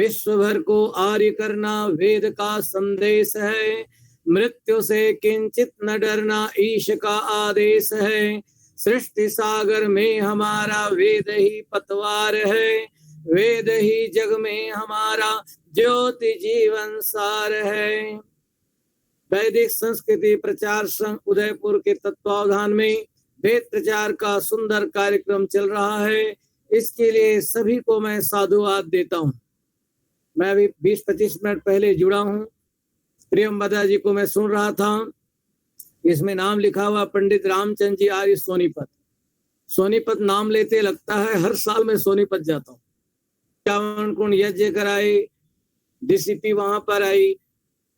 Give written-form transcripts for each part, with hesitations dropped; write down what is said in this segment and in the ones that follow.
विश्व भर को आर्य करना वेद का संदेश है। मृत्यु से किंचित न डरना ईश का आदेश है। सृष्टि सागर में हमारा वेद ही पतवार है। वेद ही जग में हमारा ज्योति जीवन सार है। वैदिक संस्कृति प्रचार संघ उदयपुर के तत्वावधान में वेद प्रचार का सुंदर कार्यक्रम चल रहा है। इसके लिए सभी को मैं साधुवाद देता हूँ। मैं अभी 20-25 मिनट पहले जुड़ा हूँ। प्रियंवदा जी को मैं सुन रहा था। इसमें नाम लिखा हुआ पंडित रामचंद्र जी आर्य सोनीपत। सोनीपत नाम लेते लगता है हर साल मैं सोनीपत जाता हूँ। चावन कुंड यज्ञ कराए, डीसीपी वहां पर आई।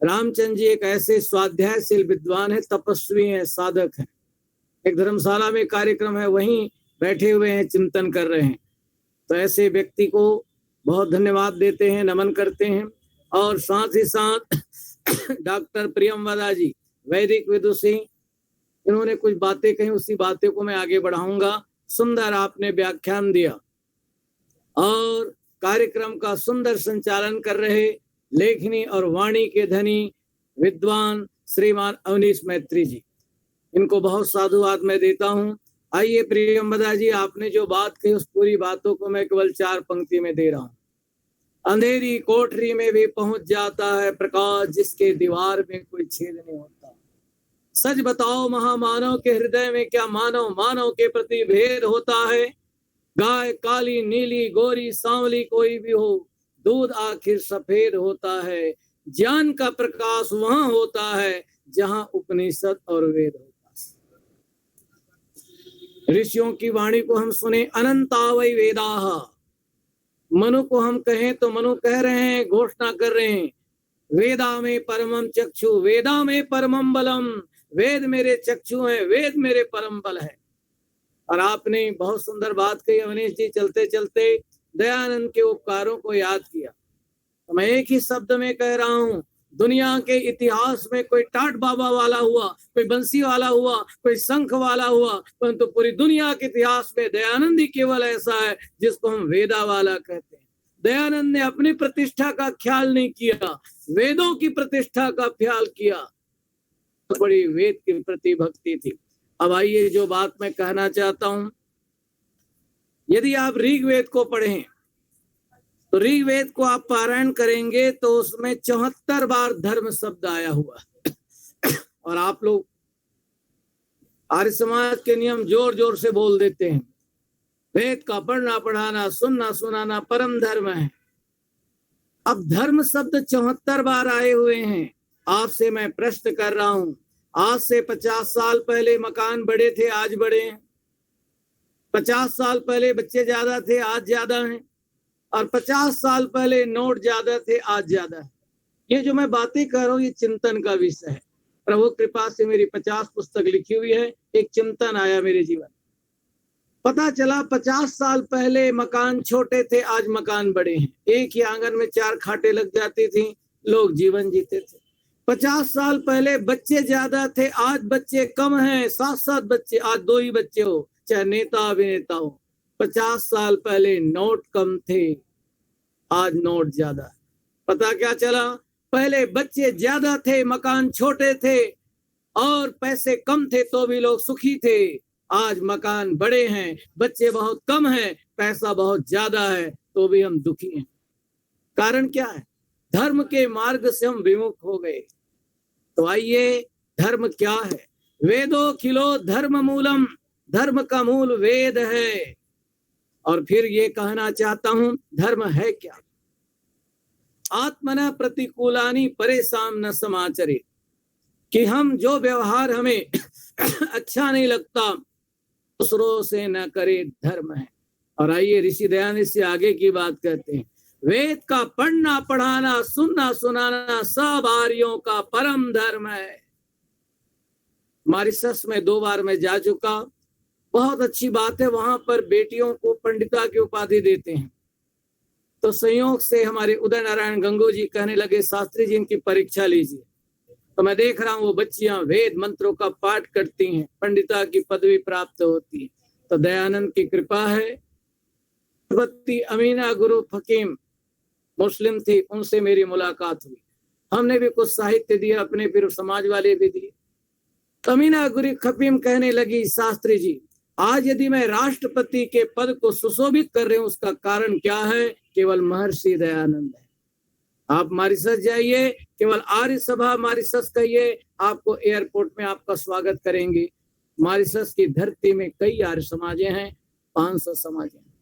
रामचंद्र जी एक ऐसे स्वाध्यायशील विद्वान है, तपस्वी हैं, साधक हैं। एक धर्मशाला में कार्यक्रम है, वहीं बैठे हुए हैं, चिंतन कर रहे हैं। तो ऐसे व्यक्ति को बहुत धन्यवाद देते हैं, नमन करते हैं। और साथ ही साथ डॉक्टर प्रियंवदा जी वैदिक विदुषी, इन्होंने कुछ बातें कही, उसी बातें को मैं आगे बढ़ाऊंगा। सुंदर आपने व्याख्यान दिया और कार्यक्रम का सुंदर संचालन कर रहे लेखनी और वाणी के धनी विद्वान श्रीमान अवनीश मैत्री जी, इनको बहुत साधुवाद मैं देता हूं। आइए प्रियंवदा जी, आपने जो बात कही उस पूरी बातों को मैं केवल 4 पंक्ति में दे रहा हूं। अंधेरी कोठरी में भी पहुंच जाता है प्रकाश, जिसके दीवार में कोई छेद नहीं होता। सच बताओ महामानव के हृदय में क्या मानव मानव के प्रति भेद होता है? गाय काली नीली गोरी सांवली कोई भी हो, दूध आखिर सफेद होता है। ज्ञान का प्रकाश वहां होता है जहां उपनिषद और वेद होता है। ऋषियों की वाणी को हम सुने, अनंता वै वेदाः। मनु को हम कहें तो मनु कह रहे हैं, घोषणा कर रहे हैं, वेदा में परमम चक्षु वेदा में परमम बलम। वेद मेरे चक्षु हैं, वेद मेरे परम बल है। और आपने बहुत सुंदर बात कही अवनीश जी, चलते चलते दयानंद के उपकारों को याद किया। तो मैं एक ही शब्द में कह रहा हूँ, दुनिया के इतिहास में कोई टाट बाबा वाला हुआ, कोई बंसी वाला हुआ, कोई शंख वाला हुआ, परंतु पूरी दुनिया के इतिहास में दयानंद ही केवल ऐसा है जिसको हम वेदा वाला कहते हैं। दयानंद ने अपनी प्रतिष्ठा का ख्याल नहीं किया, वेदों की प्रतिष्ठा का ख्याल किया। तो बड़ी वेद के प्रति भक्ति थी। अब आइए जो बात मैं कहना चाहता हूं, यदि आप ऋग्वेद को पढ़ें तो ऋग्वेद को आप पारायण करेंगे तो उसमें 74 बार धर्म शब्द आया हुआ। और आप लोग आर्य समाज के नियम जोर जोर से बोल देते हैं, वेद का पढ़ना पढ़ाना सुनना सुनाना परम धर्म है। अब धर्म शब्द 74 बार आए हुए हैं। आपसे मैं प्रश्न कर रहा हूं, आज से 50 साल पहले मकान बड़े थे, आज बड़े हैं। 50 साल पहले बच्चे ज्यादा थे, आज ज्यादा हैं। और 50 साल पहले नोट ज्यादा थे, आज ज्यादा है। ये जो मैं बातें कर रहा हूँ ये चिंतन का विषय है। प्रभु कृपा से मेरी 50 पुस्तक लिखी हुई है। एक चिंतन आया मेरे जीवन, पता चला 50 साल पहले मकान छोटे थे, आज मकान बड़े हैं। एक ही आंगन में 4 खाटें लग जाती थी, लोग जीवन जीते थे। 50 साल पहले बच्चे ज्यादा थे, आज बच्चे कम हैं, 7-7 बच्चे, आज 2 ही बच्चे हो, चाहे नेता अभिनेता हो। 50 साल पहले नोट कम थे, आज नोट ज्यादा। पता क्या चला? पहले बच्चे ज्यादा थे, मकान छोटे थे और पैसे कम थे तो भी लोग सुखी थे। आज मकान बड़े हैं, बच्चे बहुत कम हैं, पैसा बहुत ज्यादा है तो भी हम दुखी हैं। कारण क्या है? धर्म के मार्ग से हम विमुख हो गए। तो आइए, धर्म क्या है? वेदो खिलो धर्म मूलम, धर्म का मूल वेद है। और फिर ये कहना चाहता हूं, धर्म है क्या? आत्मना प्रतिकूलानि परेशान न समाचरे, कि हम जो व्यवहार हमें अच्छा नहीं लगता दूसरों से न करे, धर्म है। और आइए ऋषि दयानंद से आगे की बात करते हैं, वेद का पढ़ना पढ़ाना सुनना सुनाना सब आर्यों का परम धर्म है। मॉरिशस में 2 बार मैं जा चुका, बहुत अच्छी बात है। वहां पर बेटियों को पंडिता की उपाधि देते हैं। तो संयोग से हमारे उदय नारायण गंगू जी कहने लगे, शास्त्री जी इनकी परीक्षा लीजिए। तो मैं देख रहा हूँ वो बच्चियां वेद मंत्रों का पाठ करती हैं, पंडिता की पदवी प्राप्त होती है। तो दयानंद की कृपा है। श्रीमती अमीना गुरु फकीम मुस्लिम थी, उनसे मेरी मुलाकात हुई। हमने भी कुछ साहित्य दिया, अपने फिर समाज वाले भी दिए। तमीना गुरी खपीम कहने लगी, शास्त्री जी आज यदि मैं राष्ट्रपति के पद को सुशोभित कर रही हूं, उसका कारण क्या है? केवल महर्षि दयानंद है। आप मॉरिशस जाइए, केवल आर्य सभा मॉरिशस कहिए, आपको एयरपोर्ट में आपका स्वागत करेंगे। मॉरिशस की धरती में कई आर्य समाजें हैं, 500 समाजें हैं।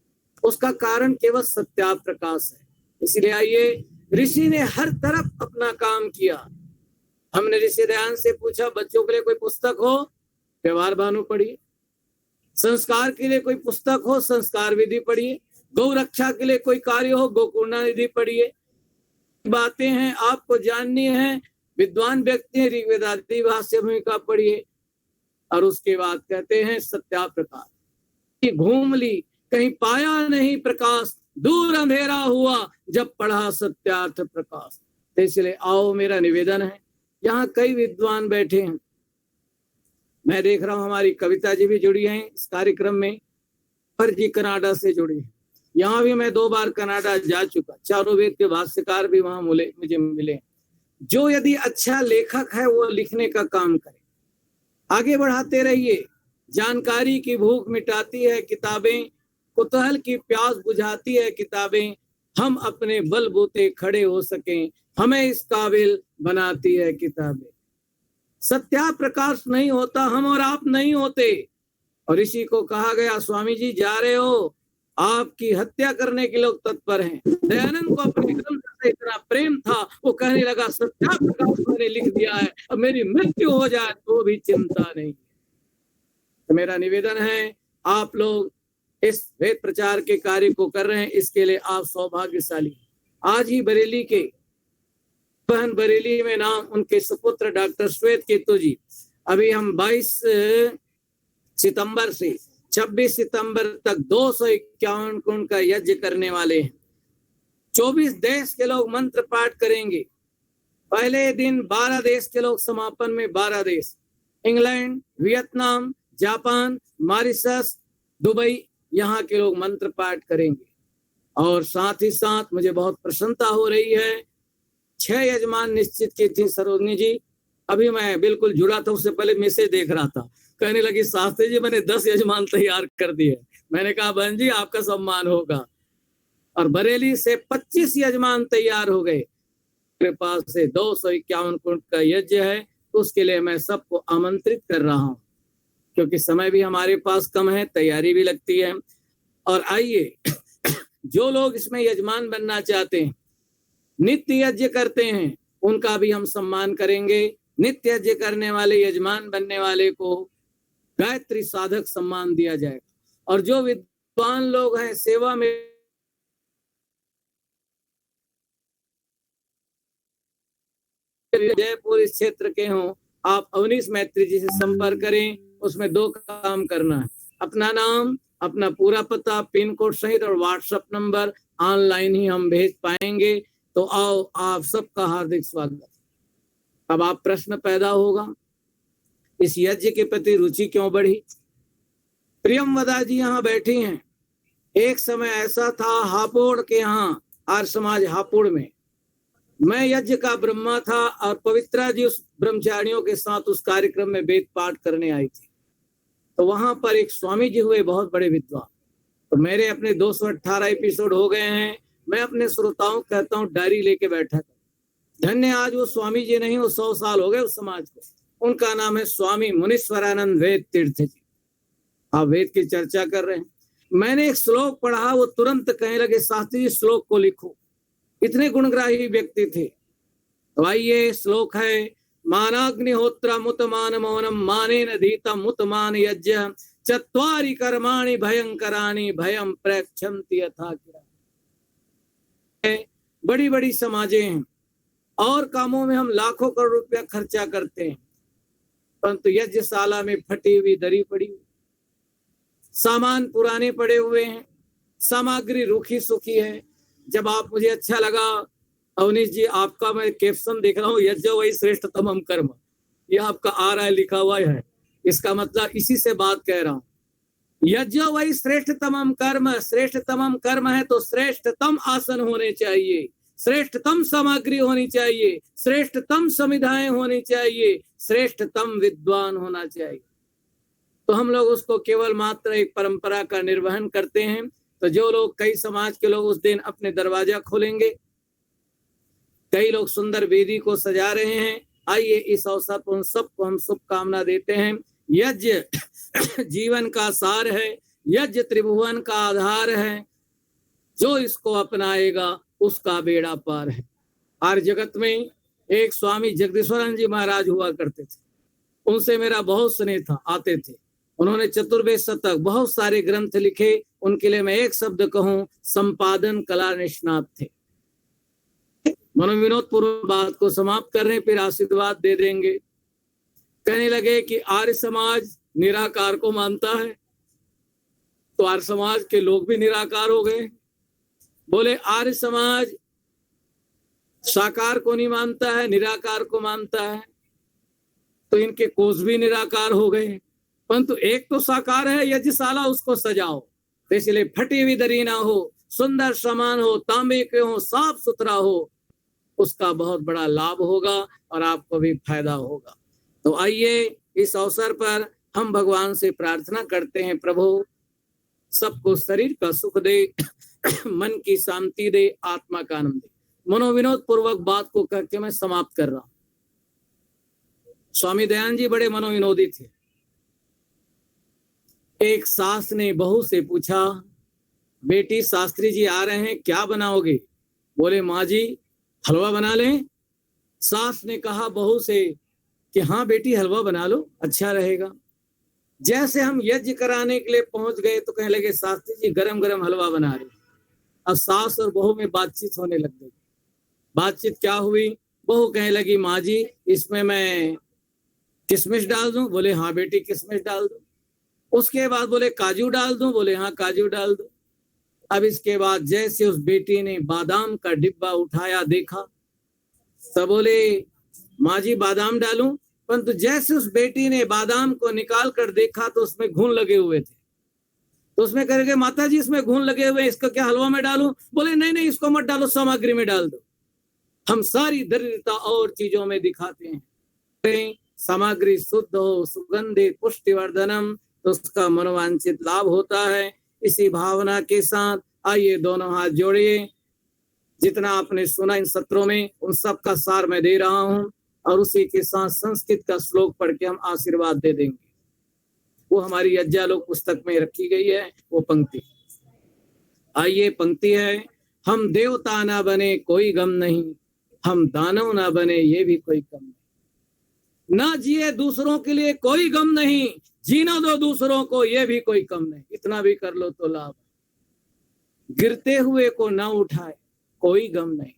उसका कारण केवल सत्याप्रकाश है। इसलिए आइए, ऋषि ने हर तरफ अपना काम किया। हमने ऋषि दयानंद से पूछा, बच्चों के लिए कोई पुस्तक हो, व्यवहार भानु पढ़िए। संस्कार के लिए कोई पुस्तक हो, संस्कार विधि पढ़िए। गौ रक्षा के लिए कोई कार्य हो, गोकर्णा निधि पढ़िए। बातें हैं आपको जाननी है, विद्वान व्यक्ति ऋग्वेदादि भाष्य भूमिका पढ़िए। और उसके बाद कहते हैं सत्याप्रकाश। घूम ली, कहीं पाया नहीं प्रकाश, दूर अंधेरा हुआ जब पढ़ा सत्यार्थ प्रकाश। तो इसलिए आओ, मेरा निवेदन है, यहाँ कई विद्वान बैठे हैं। मैं देख रहा हूं हमारी कविता जी भी जुड़ी हैं इस कार्यक्रम में, पर जी कनाडा से जुड़ी है। यहाँ भी मैं 2 बार कनाडा जा चुका, चारों वेद के भाष्यकार भी वहां मुझे मिले। जो यदि अच्छा लेखक है वो लिखने का काम करे, आगे बढ़ाते रहिए। जानकारी की भूख मिटाती है किताबें, कुतूहल की प्यास बुझाती है किताबें। हम अपने बलबूते खड़े हो सकें, हमें इस काबिल बनाती है किताबें। सत्याप्रकाश नहीं होता, हम और आप नहीं होते। और ऋषि को कहा गया, स्वामी जी जा रहे हो, आपकी हत्या करने के लोग तत्पर हैं। दयानंद को अपने ग्रंथ से इतना प्रेम था, वो कहने लगा सत्याप्रकाश मैंने लिख दिया है, अब मेरी मृत्यु हो जाए तो भी चिंता नहीं। तो मेरा निवेदन है, आप लोग इस वेद प्रचार के कार्य को कर रहे हैं, इसके लिए आप सौभाग्यशाली। आज ही बरेली के बहन बरेली में नाम उनके सुपुत्र डॉक्टर श्वेत केतु जी, अभी हम 22 सितंबर से 26 सितंबर तक 251 कुंड का यज्ञ करने वाले हैं। 24 देश के लोग मंत्र पाठ करेंगे। पहले दिन 12 देश के लोग, समापन में 12 देश, England, Vietnam, Japan, Mauritius, Dubai, यहाँ के लोग मंत्र पाठ करेंगे। और साथ ही साथ मुझे बहुत प्रसन्नता हो रही है, 6 यजमान निश्चित की थी सरोजनी जी। अभी मैं बिल्कुल जुड़ा था, उससे पहले मैसेज देख रहा था, कहने लगी शास्त्री जी मैंने 10 यजमान तैयार कर दिए। मैंने कहा बहन जी आपका सम्मान होगा। और बरेली से 25 यजमान तैयार हो गए। मेरे पास से 251 कुंड का यज्ञ है, तो उसके लिए मैं सबको आमंत्रित कर रहा हूँ, क्योंकि समय भी हमारे पास कम है, तैयारी भी लगती है। और आइए, जो लोग इसमें यजमान बनना चाहते हैं, नित्य यज्ञ करते हैं, उनका भी हम सम्मान करेंगे। नित्य यज्ञ करने वाले यजमान बनने वाले को गायत्री साधक सम्मान दिया जाएगा। और जो विद्वान लोग हैं सेवा में जयपुर इस क्षेत्र के हों, आप अवनीश मैत्री जी से संपर्क करें। उसमें 2 काम करना है, अपना नाम, अपना पूरा पता, पिन कोड सहित और व्हाट्सएप नंबर ऑनलाइन ही हम भेज पाएंगे। तो आओ, आप सबका हार्दिक स्वागत। अब आप प्रश्न पैदा होगा, इस यज्ञ के प्रति रुचि क्यों बढ़ी? प्रियमवदा जी यहाँ बैठी हैं। एक समय ऐसा था हापुड़ के यहाँ, आर्य समाज हापुड़ में, मैं यज्ञ का ब्रह्मा था और पवित्रा जी उस ब्रह्मचारियों के साथ उस कार्यक्रम में वेद पाठ करने आई थी। तो वहां पर एक स्वामी जी हुए, बहुत बड़े विद्वान। तो मेरे अपने 218 एपिसोड हो गए हैं। मैं अपने श्रोताओं कहता हूँ डायरी लेके बैठा था। धन्य आज वो स्वामी जी नहीं, वो 100 साल हो गए उस समाज को। उनका नाम है स्वामी मुनीश्वरानंद वेद तीर्थ जी। आप वेद की चर्चा कर रहे हैं। मैंने एक श्लोक पढ़ा, वो तुरंत कहने लगे शास्त्री जी श्लोक को लिखो। इतने गुणग्राही व्यक्ति थे। तो आइए, श्लोक है, मानाग्निहोत्र मुतमान मौनम मानेन धीतम मुतमान यज्ञ चत्वारि कर्माणि भयंकराणि भयं प्रेक्षन्ति यथा किरा। बड़ी बड़ी समाजें हैं और कामों में हम लाखों करोड़ रुपया खर्चा करते हैं, परंतु यज्ञशाला में फटी हुई दरी पड़ी हुई, सामान पुराने पड़े हुए हैं, सामग्री रूखी सूखी है। जब आप, मुझे अच्छा लगा अवनीश जी आपका, मैं कैप्शन देख रहा हूँ, यज्ञ वही श्रेष्ठतमम कर्म, ये आपका आ रहा है, लिखा हुआ है। इसका मतलब इसी से बात कह रहा हूँ, यज्ञ वही श्रेष्ठतमम कर्म। श्रेष्ठतमम कर्म है तो श्रेष्ठतम आसन होने चाहिए। श्रेष्ठतम सामग्री होनी चाहिए, श्रेष्ठतम संविधाएं होनी चाहिए, श्रेष्ठतम विद्वान होना चाहिए। तो हम लोग उसको केवल मात्र एक परंपरा का निर्वहन करते हैं। तो जो लोग, कई समाज के लोग उस दिन अपने दरवाजा खोलेंगे, कई लोग सुंदर वेदी को सजा रहे हैं। आइए इस अवसर पर उन सबको हम शुभकामना देते हैं। यज्ञ जीवन का सार है, यज्ञ त्रिभुवन का आधार है। जो इसको अपनाएगा उसका बेड़ा पार है। आर्य जगत में एक स्वामी जगदीश्वरानंद जी महाराज हुआ करते थे। उनसे मेरा बहुत स्नेह था, आते थे। उन्होंने चतुर्वेद शतक, बहुत सारे ग्रंथ लिखे। उनके लिए मैं एक शब्द कहूं, संपादन कला निष्णात थे। मनोविनोद पूर्व बात को समाप्त कर रहे हैं, फिर आशीर्वाद दे देंगे। कहने लगे कि आर्य समाज निराकार को मानता है, तो आर्य समाज के लोग भी निराकार हो गए। बोले आर्य समाज साकार को नहीं मानता है, निराकार को मानता है, तो इनके कोष भी निराकार हो गए। परंतु एक तो साकार है, यज्ञशाला उसको सजाओ, तो इसलिए फटी हुई दरी ना हो, सुंदर सामान हो, तांबे के हो, साफ सुथरा हो, उसका बहुत बड़ा लाभ होगा और आपको भी फायदा होगा। तो आइए इस अवसर पर हम भगवान से प्रार्थना करते हैं, प्रभु सबको शरीर का सुख दे, मन की शांति दे, आत्मा का आनंद दे। मनोविनोद पूर्वक बात को करके मैं समाप्त कर रहा हूं। स्वामी दयानंद जी बड़े मनोविनोदी थे। एक सास ने बहू से पूछा, बेटी शास्त्री जी आ रहे हैं, क्या बनाओगे? बोले माँ जी हलवा बना लें। सास ने कहा बहू से कि हाँ बेटी हलवा बना लो, अच्छा रहेगा। जैसे हम यज्ञ कराने के लिए पहुंच गए तो कहने लगे शास्त्री जी गरम गरम हलवा बना रहे। अब सास और बहू में बातचीत होने लग गई। बातचीत क्या हुई? बहू कहने लगी माँ जी इसमें मैं किशमिश डाल दूं? बोले हाँ बेटी किशमिश डाल दो। उसके बाद बोले काजू डाल दूं? बोले हाँ काजू डाल दो। अब इसके बाद जैसे उस बेटी ने बादाम का डिब्बा उठाया, देखा, तब बोले माँ जी बादाम डालूं? परंतु जैसे उस बेटी ने बादाम को निकाल कर देखा तो उसमें घुन लगे हुए थे। तो उसमें कहेंगे माता जी इसमें घुन लगे हुए, इसको क्या हलवा में डालूं? बोले नहीं नहीं इसको मत डालो, सामग्री में डाल दो। हम सारी दरिद्रता और चीजों में दिखाते हैं। सामग्री शुद्ध हो, सुगंधित, पुष्टिवर्धनम, तो उसका मनोवांछित लाभ होता है। इसी भावना के साथ आइए दोनों हाथ जोड़िए। जितना आपने सुना इन सत्रों में उन सब का सार मैं दे रहा हूं, और उसी के साथ संस्कृत का श्लोक पढ़ के हम आशीर्वाद दे देंगे। वो हमारी यज्ञालोक पुस्तक में रखी गई है वो पंक्ति। आइए पंक्ति है, हम देवता ना बने कोई गम नहीं, हम दानव ना बने ये भी कोई गम नहीं। ना जिए दूसरों के लिए कोई गम नहीं, जीना दो दूसरों को ये भी कोई कम नहीं। इतना भी कर लो तो लाभ। गिरते हुए को ना उठाए कोई गम नहीं,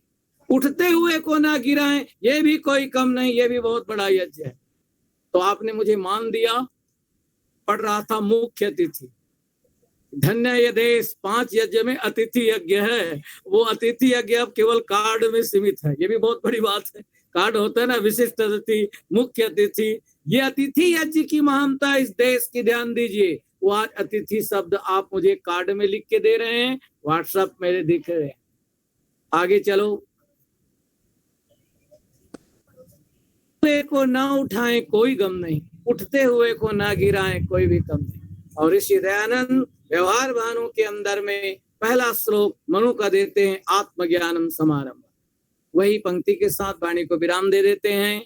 उठते हुए को ना गिराएं ये भी कोई कम नहीं। ये भी बहुत बड़ा यज्ञ है। तो आपने मुझे मान दिया। पढ़ रहा था मुख्य अतिथि। धन्य ये देश 5 यज्ञ में अतिथि यज्ञ है। वो अतिथि यज्ञ अब केवल कार्ड में सीमित है। ये भी बहुत बड़ी बात है। कार्ड होता है ना, विशिष्ट अतिथि, मुख्य अतिथि। ये अतिथि यज्ञ की महानता इस देश की ध्यान दीजिए। वो आज अतिथि शब्द आप मुझे कार्ड में लिख के दे रहे हैं, व्हाट्सएप मेरे दिख रहे हैं। आगे चलो। को ना उठाएं कोई गम नहीं, उठते हुए को ना गिराएं कोई भी कम नहीं। और ऋषि दयानंद व्यवहार भानु के अंदर में पहला श्लोक मनु का देते हैं, आत्मज्ञानम समारंभ। वही पंक्ति के साथ वाणी को विराम दे देते हैं।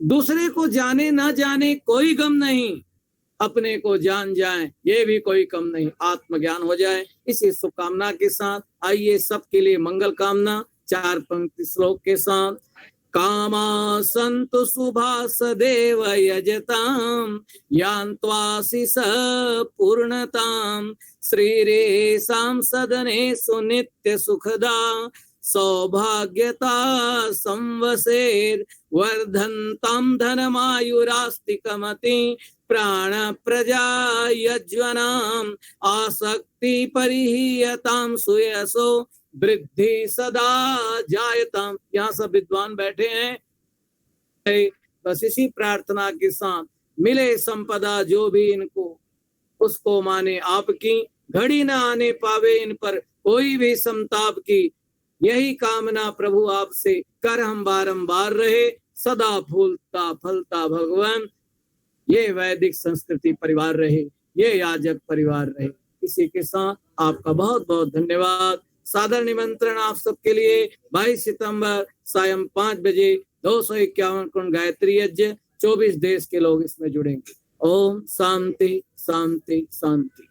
दूसरे को जाने ना जाने कोई गम नहीं, अपने को जान जाए ये भी कोई कम नहीं, आत्मज्ञान हो जाए। इसी शुभकामना के साथ आइए सबके लिए मंगल कामना 4 पंक्ति श्लोक के साथ। कामा संतु सुभास देव यजताम यान्त्वासि स पूर्णताम श्रीरेषां सदने सुनित्य सुखदा सौभाग्यता संवसेर वर्धन्तां धनमायुरास्तिकमति प्राण प्रजा यज्वनाम आसक्ति परिहीयताम सुयसो वृद्धि सदा जायताम। यहाँ सब विद्वान बैठे हैं। बस इसी प्रार्थना के साथ मिले संपदा जो भी इनको, उसको माने आपकी, घड़ी न आने पावे इन पर कोई भी संताप की। यही कामना प्रभु आपसे कर हम बारंबार रहे, सदा फूलता फलता भगवान ये वैदिक संस्कृति परिवार रहे, ये याजक परिवार रहे। इसी के साथ आपका बहुत बहुत धन्यवाद। सादर निमंत्रण आप सबके लिए 22 सितंबर सायं 5 बजे 251 कुंड गायत्री यज्ञ, 24 देश के लोग इसमें जुड़ेंगे। ओम शांति शांति शांति।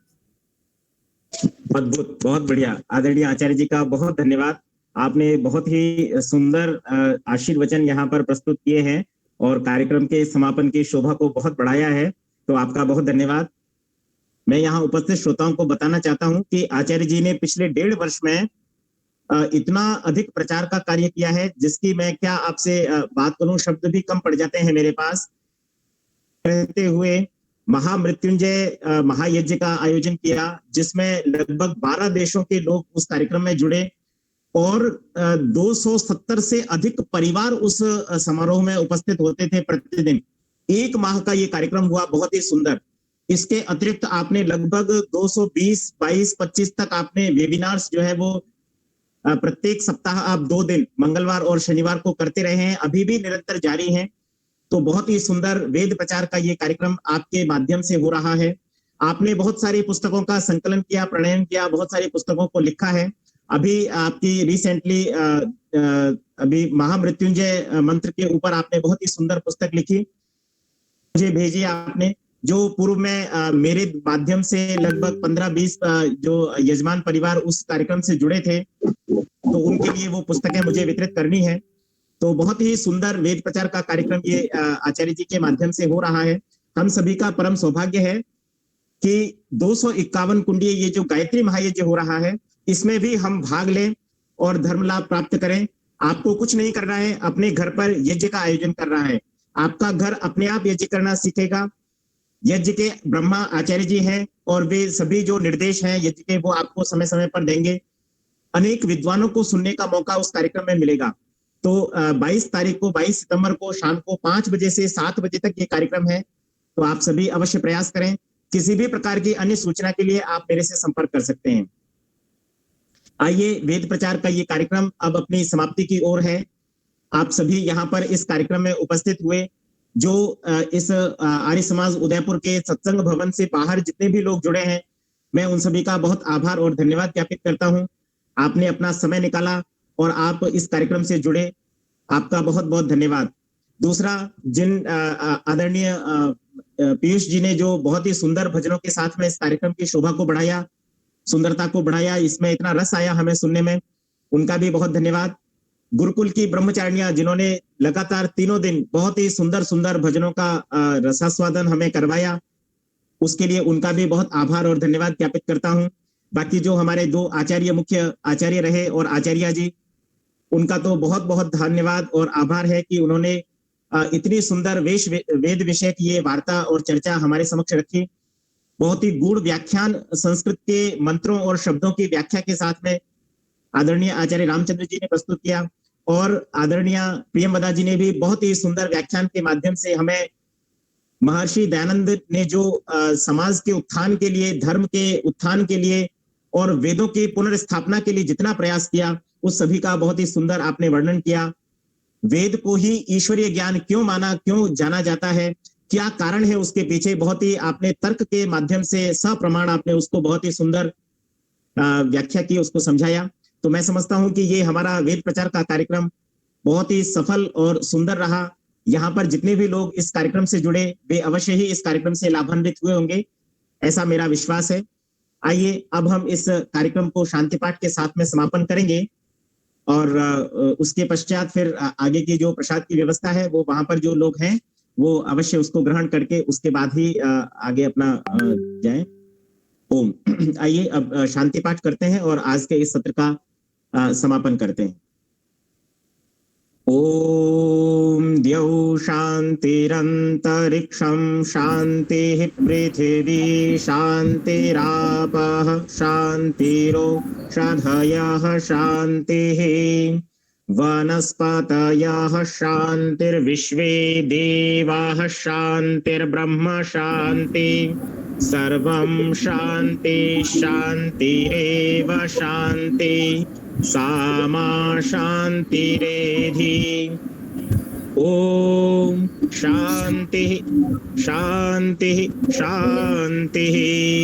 अद्भुत, बहुत बढ़िया। आदरणीय आचार्य जी का बहुत धन्यवाद। आपने बहुत ही सुंदर आशीर्वचन यहाँ पर प्रस्तुत किए हैं और कार्यक्रम के समापन की शोभा को बहुत बढ़ाया है, तो आपका बहुत धन्यवाद। मैं यहाँ उपस्थित श्रोताओं को बताना चाहता हूँ कि आचार्य जी ने पिछले 1.5 वर्ष में इतना अधिक प्रचार का कार्य किया है जिसकी मैं क्या आपसे बात करूं, शब्द भी कम पड़ जाते हैं मेरे पास। रहते हुए महामृत्युंजय महायज्ञ का आयोजन किया जिसमें लगभग 12 देशों के लोग उस कार्यक्रम में जुड़े और 270 से अधिक परिवार उस समारोह में उपस्थित होते थे प्रतिदिन। 1 माह का ये कार्यक्रम हुआ, बहुत ही सुंदर। इसके अतिरिक्त आपने लगभग 220, 22, 25 तक आपने वेबिनार्स जो है वो प्रत्येक सप्ताह आप 2 दिन मंगलवार और शनिवार को करते रहे हैं, अभी भी निरंतर जारी हैं। तो बहुत ही सुंदर वेद प्रचार का ये कार्यक्रम आपके माध्यम से हो रहा है। आपने बहुत सारी पुस्तकों का संकलन किया, प्रणयन किया, बहुत सारी पुस्तकों को लिखा है। अभी आपकी रिसेंटली अभी महामृत्युंजय मंत्र के ऊपर आपने बहुत ही सुंदर पुस्तक लिखी, मुझे भेजी आपने, जो पूर्व में मेरे माध्यम से लगभग 15-20 जो यजमान परिवार उस कार्यक्रम से जुड़े थे, तो उनके लिए वो पुस्तकें मुझे वितरित करनी है। तो बहुत ही सुंदर वेद प्रचार का कार्यक्रम ये आचार्य जी के माध्यम से हो रहा है। हम सभी का परम सौभाग्य है कि 251 कुंडीय ये जो गायत्री महायज्ञ हो रहा है, इसमें भी हम भाग लें और धर्म लाभ प्राप्त करें। आपको कुछ नहीं करना है, अपने घर पर यज्ञ का आयोजन करना है। आपका घर अपने आप यज्ञ करना सीखेगा। यज्ञ के ब्रह्मा आचार्य जी हैं और वे सभी जो निर्देश हैं यज्ञ के वो आपको समय समय पर देंगे। अनेक विद्वानों को सुनने का मौका उस कार्यक्रम में मिलेगा। तो 22 तारीख को, 22 सितंबर को शाम को 5 बजे से 7 बजे तक ये कार्यक्रम है, तो आप सभी अवश्य प्रयास करें। किसी भी प्रकार की अन्य सूचना के लिए आप मेरे से संपर्क कर सकते हैं। आइए, वेद प्रचार का ये कार्यक्रम अब अपनी समाप्ति की ओर है। आप सभी यहाँ पर इस कार्यक्रम में उपस्थित हुए, जो इस आर्य समाज उदयपुर के सत्संग भवन से बाहर जितने भी लोग जुड़े हैं, मैं उन सभी का बहुत आभार और धन्यवाद ज्ञापित करता हूं। आपने अपना समय निकाला और आप इस कार्यक्रम से जुड़े, आपका बहुत बहुत धन्यवाद। दूसरा, जिन आदरणीय पीयूष जी ने जो बहुत ही सुंदर भजनों के साथ में इस कार्यक्रम की शोभा को बढ़ाया, सुंदरता को बढ़ाया, इसमें इतना रस आया हमें सुनने में, उनका भी बहुत धन्यवाद। गुरुकुल की ब्रह्मचारिणियां जिन्होंने लगातार 3 दिन बहुत ही सुंदर सुंदर भजनों का रसास्वादन हमें करवाया, उसके लिए उनका भी बहुत आभार और धन्यवाद ज्ञापित करता हूं। बाकी जो हमारे 2 आचार्य, मुख्य आचार्य रहे और आचार्य जी, उनका तो बहुत बहुत धन्यवाद और आभार है कि उन्होंने इतनी सुंदर वेद विषय की ये वार्ता और चर्चा हमारे समक्ष रखी। बहुत ही गूढ़ व्याख्यान, संस्कृत के मंत्रों और शब्दों की व्याख्या के साथ में आदरणीय आचार्य रामचंद्र जी ने प्रस्तुत किया और आदरणीय प्रियमदा जी ने भी बहुत ही सुंदर व्याख्यान के माध्यम से हमें महर्षि दयानंद ने जो समाज के उत्थान के लिए, धर्म के उत्थान के लिए और वेदों की पुनर्स्थापना के लिए जितना प्रयास किया, उस सभी का बहुत ही सुंदर आपने वर्णन किया। वेद को ही ईश्वरीय ज्ञान क्यों माना, क्यों जाना जाता है, क्या कारण है उसके पीछे, बहुत ही आपने तर्क के माध्यम से सप्रमाण आपने उसको बहुत ही सुंदर व्याख्या की, उसको समझाया। तो मैं समझता हूं कि ये हमारा वेद प्रचार का कार्यक्रम बहुत ही सफल और सुंदर रहा। यहाँ पर जितने भी लोग इस कार्यक्रम से जुड़े, वे अवश्य ही इस कार्यक्रम से लाभान्वित हुए होंगे, ऐसा मेरा विश्वास है। आइए, अब हम इस कार्यक्रम को शांति पाठ के साथ में समापन करेंगे और उसके पश्चात फिर आगे की जो प्रसाद की व्यवस्था है वो वहां पर जो लोग हैं वो अवश्य उसको ग्रहण करके उसके बाद ही आगे अपना जाएं। ओम। आइए अब शांति पाठ करते हैं और आज के इस सत्र का समापन करते हैं। ओम द्यौ शांतिरंतरिक्षं शांतिः पृथिवी शांतिरापः शांतिरोषधयः शांतिः वनस्पतयः शांतिर्विश्वे देवाः शांतिर्ब्रह्म शांति सर्वं शांति शांतिरेव शांति सामा शान्तिरेधि। ओम शांति शांति शांति।